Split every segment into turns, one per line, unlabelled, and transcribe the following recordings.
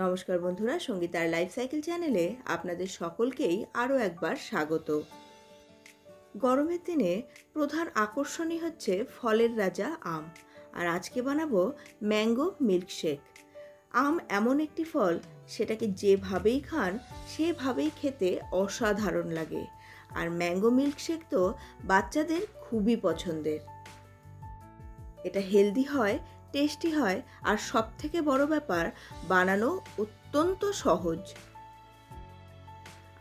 নমস্কার বন্ধুরা, সঙ্গীতার life cycle চ্যানেলে আপনাদের সকলকেই আরও একবার স্বাগত। গরমের দিনে প্রধান আকর্ষণই হচ্ছে ফলের রাজা আম। আর আজকে বানাবো ম্যাঙ্গো মিল্কশেক। আম এমন একটি ফল, সেটাকে যেভাবেই খান সেভাবেই খেতে অসাধারণ লাগে। আর ম্যাঙ্গো মিল্কশেক তো বাচ্চাদের খুবই পছন্দের। এটা হেলদি হয়, টেস্টি হয়, আর সবথেকে বড় ব্যাপার বানানো অত্যন্ত সহজ।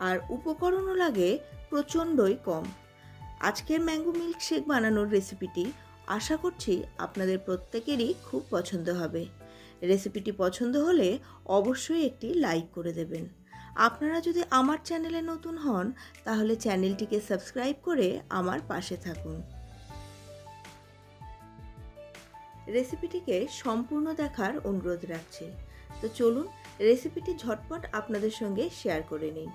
আর উপকরণও লাগে প্রচণ্ডই কম। আজকের ম্যাঙ্গো মিল্কশেক বানানোর রেসিপিটি আশা করছি আপনাদের প্রত্যেকেরই খুব পছন্দ হবে। রেসিপিটি পছন্দ হলে অবশ্যই একটি লাইক করে দেবেন। আপনারা যদি আমার চ্যানেলে নতুন হন তাহলে চ্যানেলটিকে সাবস্ক্রাইব করে আমার পাশে থাকুন। রেসিপিটিকে সম্পূর্ণ দেখার অনুরোধ রাখছি। তো চলুন রেসিপিটি ঝটপট আপনাদের সঙ্গে শেয়ার করে নিই।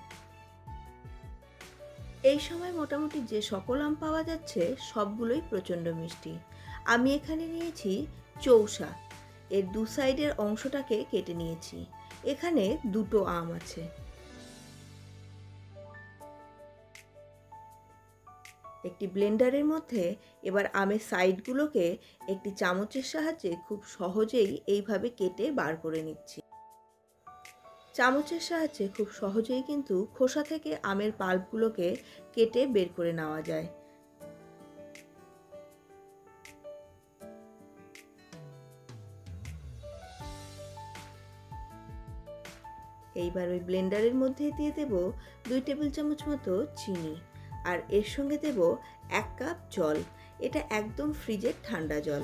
এই সময় মোটামুটি যে সকল আম পাওয়া যাচ্ছে সবগুলোই প্রচণ্ড মিষ্টি। আমি এখানে নিয়েছি চৌসা। এর দু সাইডের অংশটাকে কেটে নিয়েছি। এখানে দুটো আম আছে। একটি ব্লেন্ডারের মধ্যে এবার আমের সাইডগুলোকে একটি চামচের সাহায্যে খুব সহজেই এইভাবে কেটে বার করে নিচ্ছি। চামচের সাহায্যে খুব সহজেই কিন্তু খোসা থেকে আমের পাল্পগুলোকে কেটে বের করে নেওয়া যায়। এইবার ওই ব্লেন্ডারের মধ্যে দিয়ে দেব 2 টেবিল চামচ মতো চিনি, আর এর সঙ্গে দেব 1 কাপ জল। এটা একদম ফ্রিজের ঠান্ডা জল।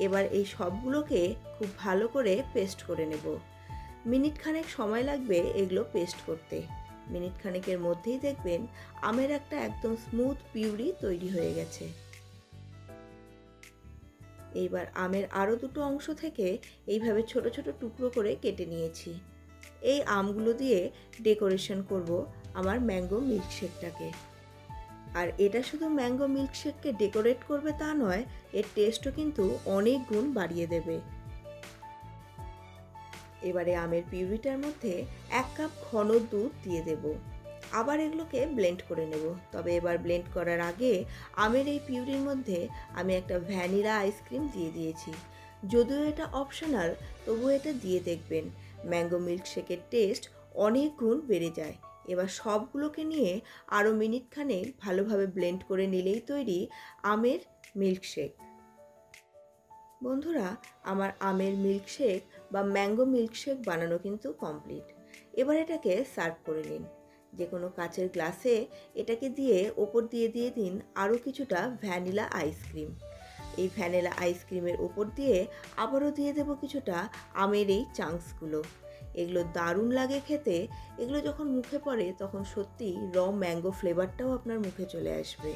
এবার এই সবগুলোকে খুব ভালো করে পেস্ট করে নেব। মিনিট খানেক সময় লাগবে এগুলো পেস্ট করতে। মিনিট খানেকের মধ্যেই দেখবেন আমের একটা একদম স্মুথ পিউরি তৈরি হয়ে গেছে। এইবার আমের আরও দুটো অংশ থেকে এইভাবে ছোট ছোট টুকরো করে কেটে নিয়েছি। এই আমগুলো দিয়ে ডেকোরেশন করব আমার ম্যাঙ্গো মিল্কশেকটাকে। আর এটা শুধু ম্যাঙ্গো মিল্কশেককে ডেকোরেট করবে তা নয়, এর টেস্টও কিন্তু অনেক গুণ বাড়িয়ে দেবে। এবারে আমের পিউরিটার মধ্যে 1 কাপ ঘন দুধ দিয়ে দেব। আবার এগুলোকে ব্লেন্ড করে নেব। তবে এবার ব্লেন্ড করার আগে আমের এই পিউরির মধ্যে আমি একটা ভ্যানিলা আইসক্রিম দিয়ে দিয়েছি। যদিও এটা অপশনাল, তবুও এটা দিয়ে দেখবেন, ম্যাঙ্গো মিল্কশেকের টেস্ট অনেক গুণ বেড়ে যায়। এবার সবগুলোকে নিয়ে আরও মিনিট খানেক ভালোভাবে ব্লেন্ড করে নিলেই তৈরি আমের মিল্কশেক। বন্ধুরা, আমার আমের মিল্কশেক বা ম্যাঙ্গো মিল্কশেক বানানো কিন্তু কমপ্লিট। এবার এটাকে সার্ভ করে নিন। যে কোনো কাচের গ্লাসে এটাকে দিয়ে ওপর দিয়ে দিন আরও কিছুটা ভ্যানিলা আইসক্রিম। এই ভ্যানিলা আইসক্রিমের ওপর দিয়ে আবারও দিয়ে দেব কিছুটা আমের এই চাংসগুলো। এগুলো দারুণ লাগে খেতে। এগুলো যখন মুখে পড়ে তখন সত্যি ম্যাঙ্গো ফ্লেভারটাও আপনার মুখে চলে আসবে।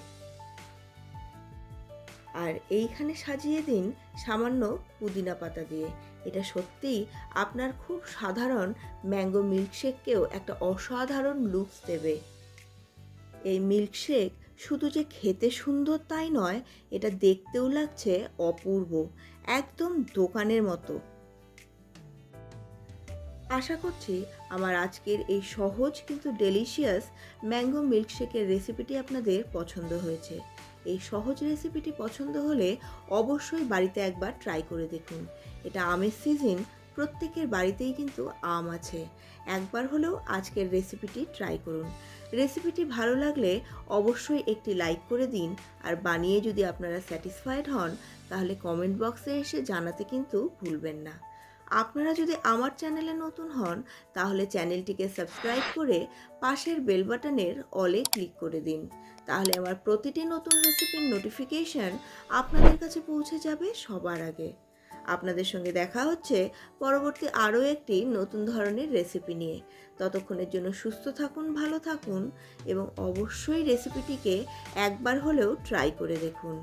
আর এইখানে সাজিয়ে দিন সামান্য পুদিনা পাতা দিয়ে। এটা সত্যিই আপনার খুব সাধারণ ম্যাঙ্গো মিল্কশেককেও একটা অসাধারণ লুকস দেবে। এই মিল্কশেক শুধু যে খেতে সুন্দর তাই নয়, এটা দেখতেও লাগছে অপূর্ব, একদম দোকানের মতো। আশা করছি আমার আজকের এই সহজ কিন্তু ডেলিশিয়াস ম্যাঙ্গো মিল্কশেকের রেসিপিটি আপনাদের পছন্দ হয়েছে। এই সহজ রেসিপিটি পছন্দ হলে অবশ্যই বাড়িতে একবার ট্রাই করে দেখুন। এটা আমের সিজন, প্রত্যেকের বাড়িতেই কিন্তু আম আছে। একবার হলেও আজকের রেসিপিটি ট্রাই করুন। রেসিপিটি ভালো লাগলে অবশ্যই একটি লাইক করে দিন। আর বানিয়ে যদি আপনারা স্যাটিসফাইড হন তাহলে কমেন্ট বক্সে এসে জানাতে কিন্তু ভুলবেন না। আপনারা যদি আমার চ্যানেলে নতুন হন তাহলে চ্যানেলটিকে সাবস্ক্রাইব করে পাশের বেল বাটনের অলে ক্লিক করে দিন। তাহলে আমার প্রতিটি নতুন রেসিপির নোটিফিকেশন আপনাদের কাছে পৌঁছে যাবে সবার আগে। আপনাদের সঙ্গে দেখা হচ্ছে পরবর্তী আরও একটি নতুন ধরনের রেসিপি নিয়ে। ততক্ষণের জন্য সুস্থ থাকুন, ভালো থাকুন এবং অবশ্যই রেসিপিটিকে একবার হলেও ট্রাই করে দেখুন।